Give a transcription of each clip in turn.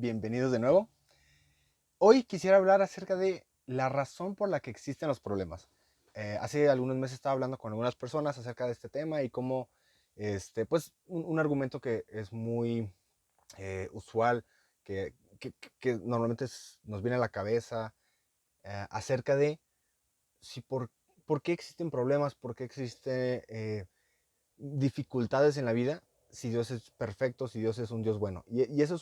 Bienvenidos de nuevo. Hoy quisiera hablar acerca de la razón por la que existen los problemas. Hace algunos meses estaba hablando con algunas personas acerca de este tema y cómo, pues, un argumento que es muy usual, que normalmente nos viene a la cabeza acerca de si por qué existen problemas, por qué existen dificultades en la vida, si Dios es perfecto, si Dios es un Dios bueno. Y eso es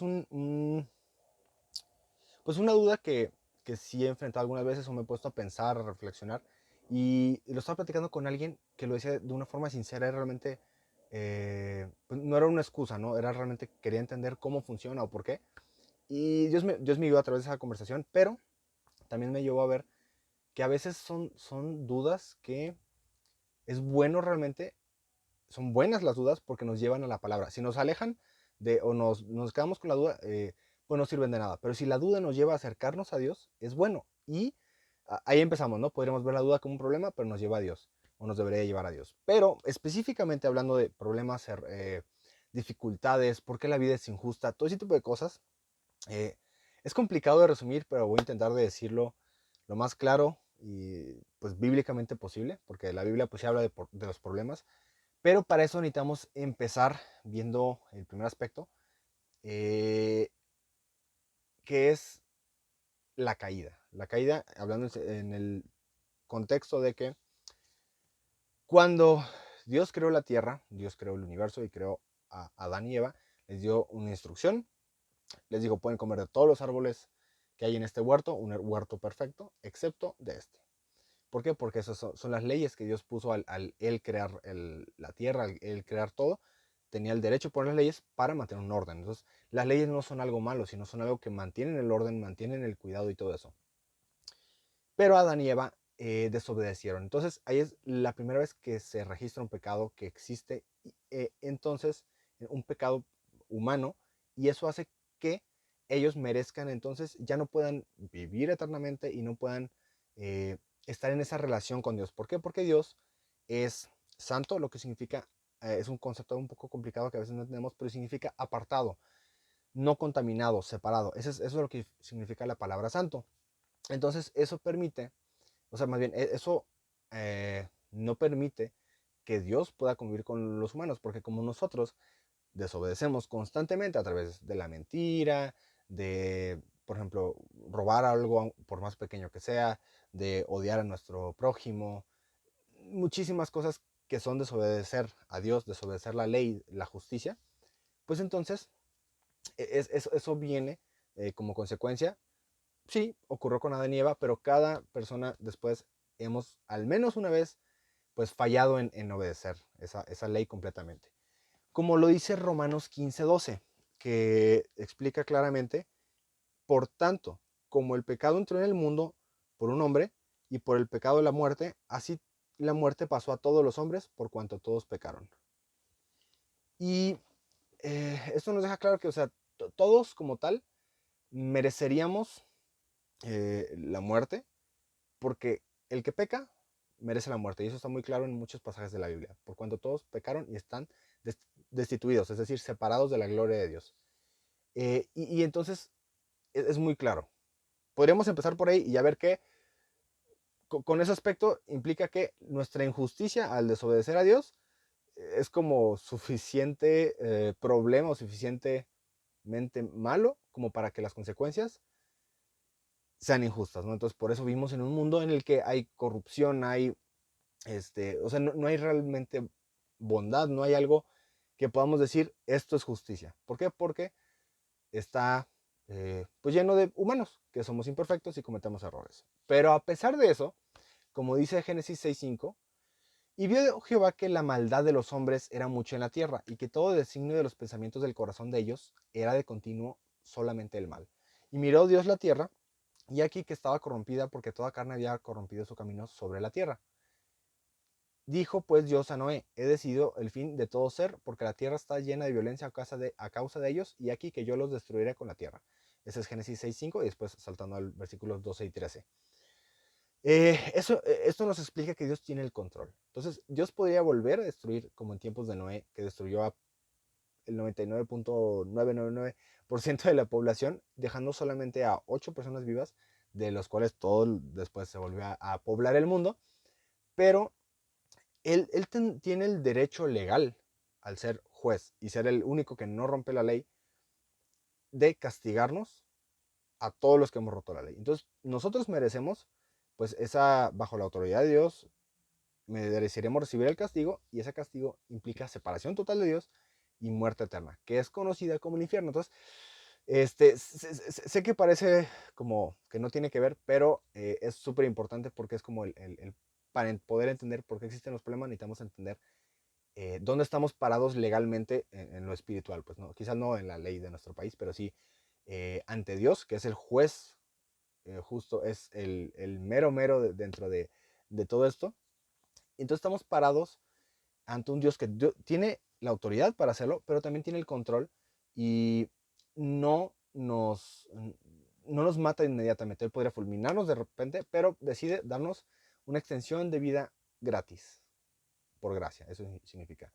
pues una duda que sí he enfrentado algunas veces o me he puesto a pensar, a reflexionar. Y lo estaba platicando con alguien que lo decía de una forma sincera y realmente pues no era una excusa, ¿no? Era realmente quería entender cómo funciona o por qué. Y Dios me guió a través de esa conversación, pero también me llevó a ver que a veces son dudas que es bueno realmente, son buenas las dudas porque nos llevan a la palabra. Si nos alejan o nos quedamos con la duda, pues no sirven de nada. Pero si la duda nos lleva a acercarnos a Dios, es bueno. Y ahí empezamos, ¿no? Podríamos ver la duda como un problema, pero nos lleva a Dios, o nos debería llevar a Dios. Pero específicamente hablando de problemas, dificultades, por qué la vida es injusta, todo ese tipo de cosas, eh, es complicado de resumir, pero voy a intentar de decirlo lo más claro y pues bíblicamente posible, porque la Biblia pues se habla de los problemas, pero para eso necesitamos empezar viendo el primer aspecto, eh, que es la caída. La caída, hablando en el contexto de que cuando Dios creó la tierra, Dios creó el universo y creó a Adán y Eva, les dio una instrucción, les dijo, pueden comer de todos los árboles que hay en este huerto, un huerto perfecto, excepto de este. ¿Por qué? Porque esas son las leyes que Dios puso al él crear la tierra, al él crear todo. Tenía el derecho de poner las leyes para mantener un orden. Entonces, las leyes no son algo malo, sino son algo que mantienen el orden, mantienen el cuidado y todo eso. Pero Adán y Eva desobedecieron. Entonces, ahí es la primera vez que se registra un pecado que existe. Entonces, un pecado humano. Y eso hace que ellos merezcan, entonces, ya no puedan vivir eternamente y no puedan eh, estar en esa relación con Dios. ¿Por qué? Porque Dios es santo, lo que significa, es un concepto un poco complicado que a veces no entendemos, pero significa apartado, no contaminado, separado. Eso es lo que significa la palabra santo. Entonces, eso permite, o sea, más bien, eso no permite que Dios pueda convivir con los humanos, porque como nosotros desobedecemos constantemente a través de la mentira, de, por ejemplo, robar algo por más pequeño que sea, de odiar a nuestro prójimo, muchísimas cosas que son desobedecer a Dios, desobedecer la ley, la justicia, pues entonces eso viene como consecuencia. Sí, ocurrió con Adán y Eva, pero cada persona después hemos al menos una vez pues fallado en obedecer esa ley completamente. Como lo dice Romanos 15:12, que explica claramente, por tanto, como el pecado entró en el mundo por un hombre y por el pecado de la muerte, así la muerte pasó a todos los hombres por cuanto todos pecaron. Y esto nos deja claro que, o sea, todos como tal mereceríamos la muerte, porque el que peca merece la muerte. Y eso está muy claro en muchos pasajes de la Biblia. Por cuanto todos pecaron y están destituidos, es decir, separados de la gloria de Dios. Y entonces es muy claro. Podríamos empezar por ahí y ya ver que con ese aspecto implica que nuestra injusticia al desobedecer a Dios es como suficiente problema o suficientemente malo como para que las consecuencias sean injustas, ¿no? Entonces, por eso vivimos en un mundo en el que hay corrupción, o sea, no hay realmente bondad, no hay algo que podamos decir, esto es justicia. ¿Por qué? Porque está pues lleno de humanos, que somos imperfectos y cometemos errores. Pero a pesar de eso, como dice Génesis 6:5, y vio Jehová que la maldad de los hombres era mucho en la tierra, y que todo designio de los pensamientos del corazón de ellos era de continuo solamente el mal. Y miró Dios la tierra, y aquí que estaba corrompida, porque toda carne había corrompido su camino sobre la tierra. Dijo pues Dios a Noé, he decidido el fin de todo ser, porque la tierra está llena de violencia a causa de ellos, y aquí que yo los destruiré con la tierra. Ese es Génesis 6:5 y después saltando al versículos 12 y 13. Esto nos explica que Dios tiene el control. Entonces, Dios podría volver a destruir, como en tiempos de Noé, que destruyó el 99.999% de la población, dejando solamente a 8 personas vivas, de los cuales todo después se volvió a poblar el mundo. Pero él tiene el derecho legal, al ser juez y ser el único que no rompe la ley, de castigarnos a todos los que hemos roto la ley. Entonces, nosotros merecemos, pues, bajo la autoridad de Dios, mereceremos recibir el castigo, y ese castigo implica separación total de Dios y muerte eterna, que es conocida como el infierno. Entonces, sé que parece como que no tiene que ver, pero es súper importante, porque es como para poder entender por qué existen los problemas, necesitamos entender dónde estamos parados legalmente en lo espiritual. Pues no, quizás no en la ley de nuestro país, pero sí ante Dios, que es el juez justo, es el mero mero dentro de todo esto. Entonces estamos parados ante un Dios que tiene la autoridad para hacerlo, pero también tiene el control, y no nos, no nos mata inmediatamente. Él podría fulminarnos de repente, pero decide darnos una extensión de vida gratis, por gracia, eso significa.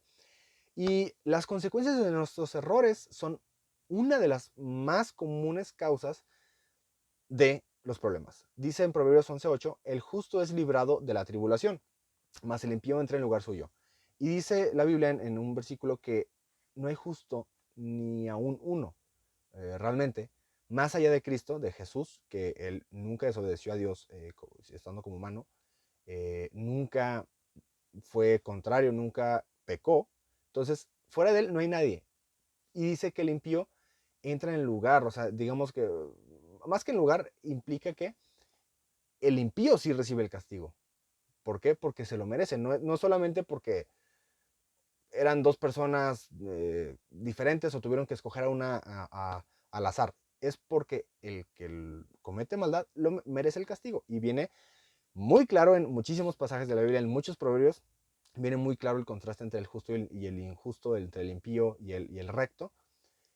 Y las consecuencias de nuestros errores son una de las más comunes causas de los problemas. Dice en Proverbios 11:8, el justo es librado de la tribulación, mas el impío entra en lugar suyo. Y dice la Biblia en un versículo que no hay justo ni aún uno, realmente, más allá de Cristo, de Jesús, que él nunca desobedeció a Dios estando como humano, nunca fue contrario, nunca pecó. Entonces, fuera de él no hay nadie. Y dice que el impío entra en el lugar, o sea, digamos que más que en lugar, implica que el impío sí recibe el castigo. ¿Por qué? Porque se lo merece, no solamente porque eran dos personas diferentes o tuvieron que escoger a una al azar. Es porque el que comete maldad merece el castigo. Y viene muy claro en muchísimos pasajes de la Biblia, en muchos proverbios, viene muy claro el contraste entre el justo y el injusto, entre el impío y el recto,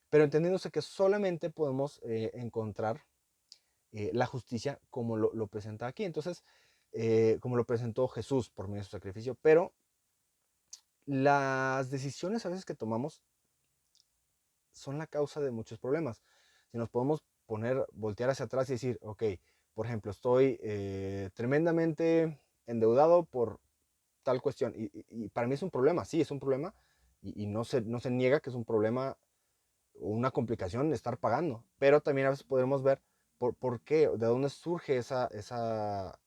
pero entendiéndose que solamente podemos encontrar la justicia como lo presenta aquí. Entonces, como lo presentó Jesús por medio de su sacrificio, pero las decisiones a veces que tomamos son la causa de muchos problemas. Si nos podemos voltear hacia atrás y decir, ok, por ejemplo, estoy tremendamente endeudado por tal cuestión, y para mí es un problema, sí, es un problema, y no se niega que es un problema o una complicación estar pagando, pero también a veces podemos ver por qué, de dónde surge esa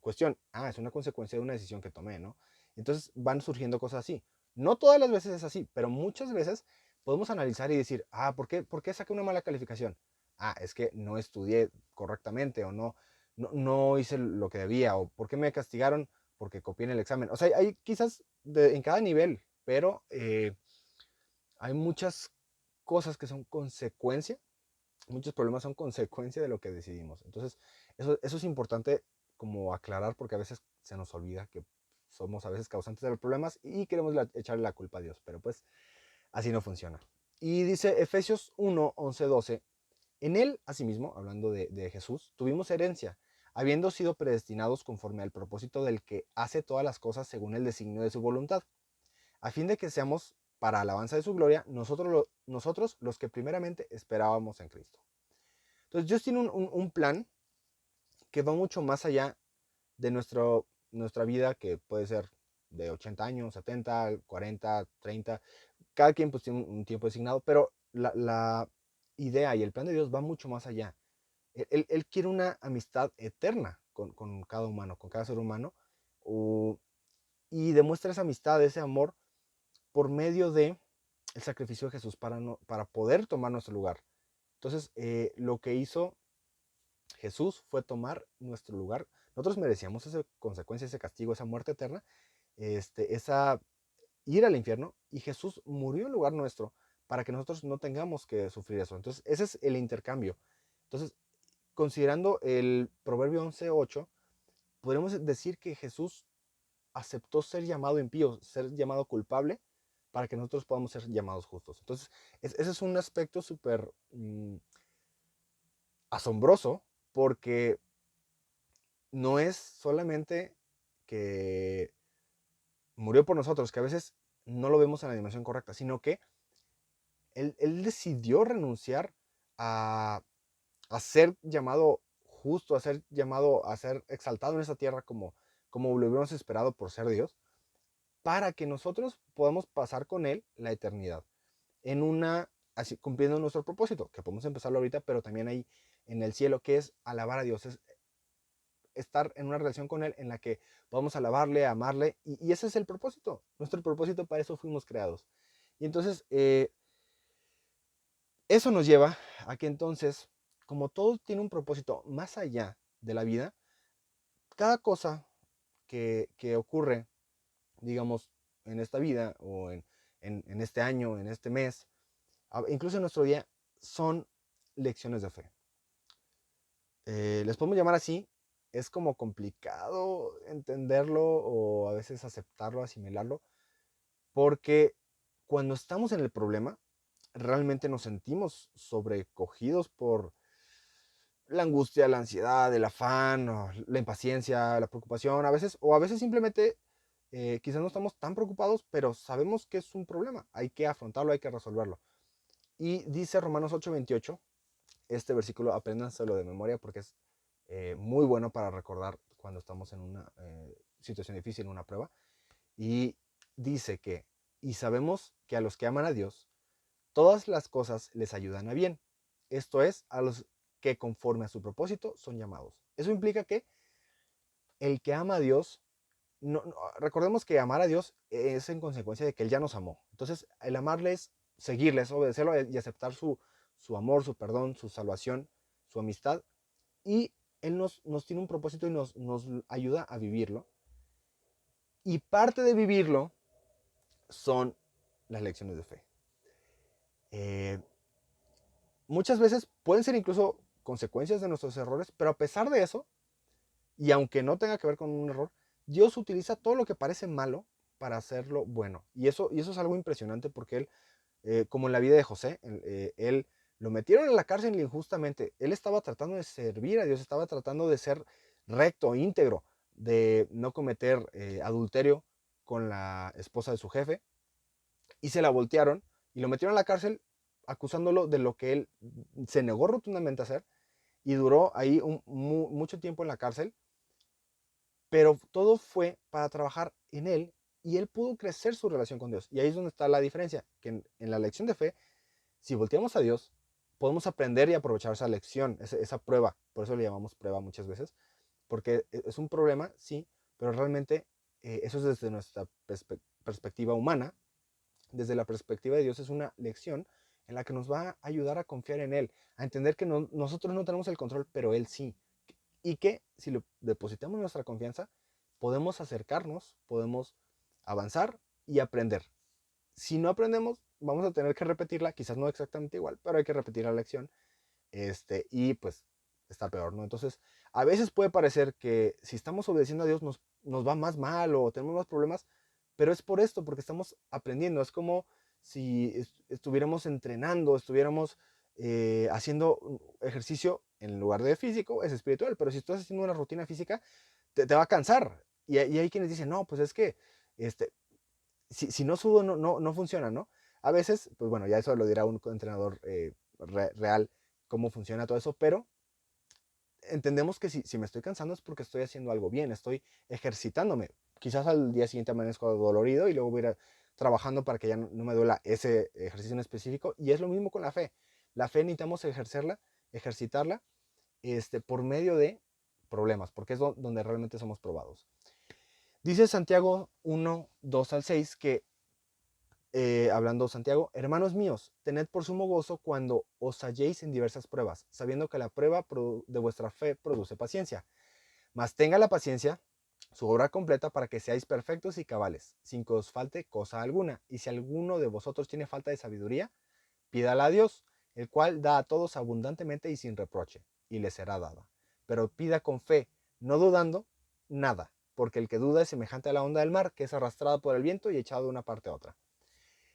cuestión. Ah, es una consecuencia de una decisión que tomé, ¿no? Entonces van surgiendo cosas así. No todas las veces es así, pero muchas veces podemos analizar y decir, ah, ¿por qué saqué una mala calificación? Ah, es que no estudié correctamente, o no hice lo que debía, o ¿por qué me castigaron? Porque copié en el examen. O sea, hay quizás en cada nivel, pero hay muchas cosas que son consecuencia, muchos problemas son consecuencia de lo que decidimos. Entonces, eso es importante como aclarar, porque a veces se nos olvida que somos a veces causantes de los problemas y queremos echarle la culpa a Dios, pero pues así no funciona. Y dice Efesios 1, 11, 12, en él, asimismo, hablando de Jesús, tuvimos herencia, habiendo sido predestinados conforme al propósito del que hace todas las cosas según el designio de su voluntad, a fin de que seamos para alabanza de su gloria, nosotros los que primeramente esperábamos en Cristo. Entonces Dios tiene un plan que va mucho más allá de nuestra vida, que puede ser de 80 años, 70, 40, 30. Cada quien pues tiene un tiempo designado, pero la idea y el plan de Dios va mucho más allá. Él quiere una amistad eterna con cada humano, con cada ser humano, y demuestra esa amistad, ese amor, por medio de el sacrificio de Jesús para poder tomar nuestro lugar. Entonces, lo que hizo Jesús fue tomar nuestro lugar. Nosotros merecíamos esa consecuencia, ese castigo, esa muerte eterna, esa ir al infierno, y Jesús murió en lugar nuestro para que nosotros no tengamos que sufrir eso. Entonces, ese es el intercambio. Entonces, considerando el Proverbio 11:8, podemos decir que Jesús aceptó ser llamado impío, ser llamado culpable, para que nosotros podamos ser llamados justos. Entonces, ese es un aspecto súper asombroso, porque no es solamente que murió por nosotros, que a veces no lo vemos en la dimensión correcta, sino que él decidió renunciar a, a ser llamado justo, a ser llamado a ser exaltado en esta tierra como lo hubiéramos esperado por ser Dios, para que nosotros podamos pasar con Él la eternidad, en una, así, cumpliendo nuestro propósito, que podemos empezarlo ahorita, pero también ahí en el cielo, que es alabar a Dios, es estar en una relación con Él en la que podamos alabarle, amarle, y ese es el propósito, nuestro propósito, para eso fuimos creados. Y entonces, eso nos lleva a que entonces, como todo tiene un propósito más allá de la vida, cada cosa que ocurre, digamos, en esta vida o en este año, en este mes, incluso en nuestro día, son lecciones de fe. Les podemos llamar así, es como complicado entenderlo o a veces aceptarlo, asimilarlo, porque cuando estamos en el problema, realmente nos sentimos sobrecogidos por la angustia, la ansiedad, el afán, o la impaciencia, la preocupación, a veces, o a veces simplemente quizás no estamos tan preocupados, pero sabemos que es un problema, hay que afrontarlo, hay que resolverlo. Y dice Romanos 8:28, este versículo apréndanselo de memoria porque es muy bueno para recordar cuando estamos en una situación difícil, en una prueba. Y dice que, y sabemos que a los que aman a Dios, todas las cosas les ayudan a bien. Esto es, a los que conforme a su propósito son llamados. Eso implica que el que ama a Dios, recordemos que amar a Dios es en consecuencia de que Él ya nos amó. Entonces, el amarle es seguirle, es obedecerlo y aceptar su amor, su perdón, su salvación, su amistad. Y Él nos tiene un propósito y nos ayuda a vivirlo. Y parte de vivirlo son las lecciones de fe. Eh, Muchas veces pueden ser incluso consecuencias de nuestros errores, pero a pesar de eso, y aunque no tenga que ver con un error, Dios utiliza todo lo que parece malo para hacerlo bueno. Y eso es algo impresionante porque Él, como en la vida de José, él lo metieron en la cárcel injustamente. Él estaba tratando de servir a Dios, estaba tratando de ser recto, íntegro, de no cometer adulterio con la esposa de su jefe, y se la voltearon y lo metieron en la cárcel acusándolo de lo que él se negó rotundamente a hacer, y duró ahí mucho tiempo en la cárcel, pero todo fue para trabajar en él y él pudo crecer su relación con Dios. Y ahí es donde está la diferencia, que en la lección de fe, si volteamos a Dios, podemos aprender y aprovechar esa lección, esa prueba. Por eso le llamamos prueba muchas veces, porque es un problema, sí, pero realmente eso es desde nuestra perspectiva humana. Desde la perspectiva de Dios es una lección en la que nos va a ayudar a confiar en Él, a entender que nosotros no tenemos el control, pero Él sí. Y que si le depositamos nuestra confianza, podemos acercarnos, podemos avanzar y aprender. Si no aprendemos, vamos a tener que repetirla, quizás no exactamente igual, pero hay que repetir la lección, y pues está peor, ¿no? Entonces, a veces puede parecer que si estamos obedeciendo a Dios nos va más mal o tenemos más problemas, pero es por esto, porque estamos aprendiendo. Es como si estuviéramos entrenando, estuviéramos haciendo un ejercicio en lugar de físico, es espiritual, pero si estás haciendo una rutina física, te va a cansar. Y hay quienes dicen, no, pues es que este, si no sudo, no funciona, ¿no? A veces, pues bueno, ya eso lo dirá un entrenador real, cómo funciona todo eso, pero entendemos que si me estoy cansando es porque estoy haciendo algo bien, estoy ejercitándome. Quizás al día siguiente amanezco dolorido y luego voy a ir trabajando para que ya no me duela ese ejercicio en específico. Y es lo mismo con la fe. La fe necesitamos ejercerla, ejercitarla, por medio de problemas, porque es donde realmente somos probados. Dice Santiago 1:2-6 que, hablando Santiago, hermanos míos, tened por sumo gozo cuando os halléis en diversas pruebas, sabiendo que la prueba de vuestra fe produce paciencia. Mas tenga la paciencia su obra completa para que seáis perfectos y cabales, sin que os falte cosa alguna. Y si alguno de vosotros tiene falta de sabiduría, pídala a Dios, el cual da a todos abundantemente y sin reproche, y le será dada. Pero pida con fe, no dudando nada, porque el que duda es semejante a la onda del mar, que es arrastrada por el viento y echado de una parte a otra.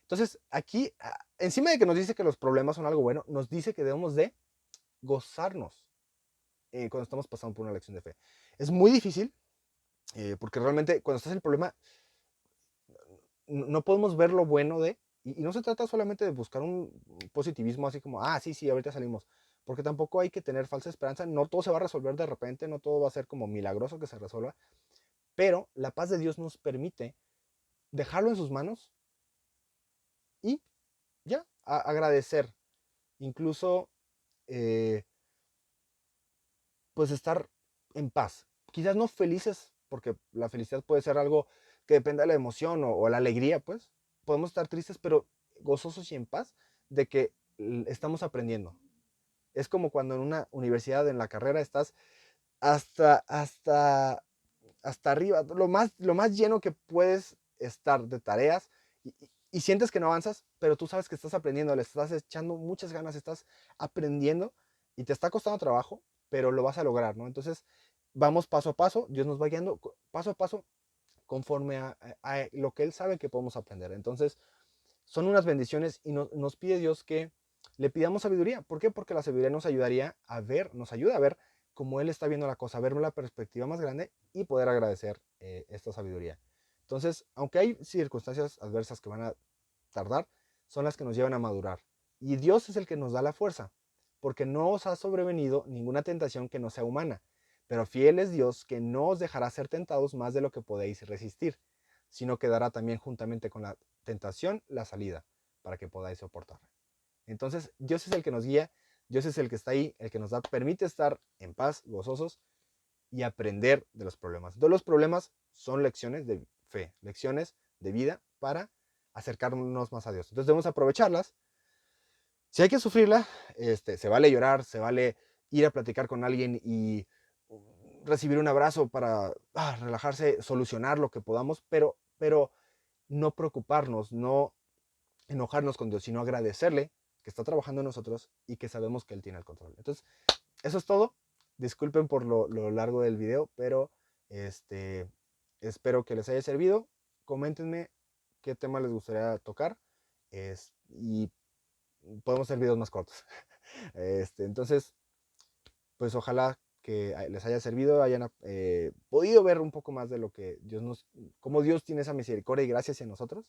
Entonces, aquí, encima de que nos dice que los problemas son algo bueno, nos dice que debemos de gozarnos cuando estamos pasando por una lección de fe. Es muy difícil, porque realmente cuando estás en el problema, no podemos ver lo bueno de, Y no se trata solamente de buscar un positivismo así como, ah, sí, sí, ahorita salimos. Porque tampoco hay que tener falsa esperanza. No todo se va a resolver de repente, no todo va a ser como milagroso que se resuelva. Pero la paz de Dios nos permite dejarlo en sus manos y ya, agradecer. Incluso, eh, pues estar en paz. Quizás no felices, porque la felicidad puede ser algo que depende de la emoción o la alegría, pues. Podemos estar tristes, pero gozosos y en paz de que estamos aprendiendo. Es como cuando en una universidad, en la carrera, estás hasta, hasta, hasta arriba, lo más lleno que puedes estar de tareas y sientes que no avanzas, pero tú sabes que estás aprendiendo, le estás echando muchas ganas, estás aprendiendo y te está costando trabajo, pero lo vas a lograr, ¿no? Entonces, vamos paso a paso, Dios nos va guiando paso a paso conforme a lo que Él sabe que podemos aprender. Entonces, son unas bendiciones y nos pide Dios que le pidamos sabiduría. ¿Por qué? Porque la sabiduría nos ayudaría a ver, nos ayuda a ver cómo Él está viendo la cosa, ver la perspectiva más grande y poder agradecer esta sabiduría. Entonces, aunque hay circunstancias adversas que van a tardar, son las que nos llevan a madurar. Y Dios es el que nos da la fuerza, porque no os ha sobrevenido ninguna tentación que no sea humana, pero fiel es Dios que no os dejará ser tentados más de lo que podéis resistir, sino que dará también juntamente con la tentación la salida para que podáis soportarla. Entonces, Dios es el que nos guía, Dios es el que está ahí, el que nos da, permite estar en paz, gozosos y aprender de los problemas. Todos los problemas son lecciones de fe, lecciones de vida para acercarnos más a Dios. Entonces debemos aprovecharlas. Si hay que sufrirla, se vale llorar, se vale ir a platicar con alguien y recibir un abrazo para relajarse, solucionar lo que podamos, pero no preocuparnos, no enojarnos con Dios, sino agradecerle que está trabajando en nosotros y que sabemos que Él tiene el control. Entonces, eso es todo. Disculpen por lo largo del video, pero este, espero que les haya servido. Coméntenme qué tema les gustaría tocar y podemos hacer videos más cortos. Entonces, pues ojalá que les haya servido, hayan podido ver un poco más de lo que cómo Dios tiene esa misericordia y gracia hacia nosotros.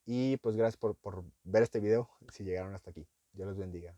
Y pues gracias por ver este video si llegaron hasta aquí. Dios los bendiga.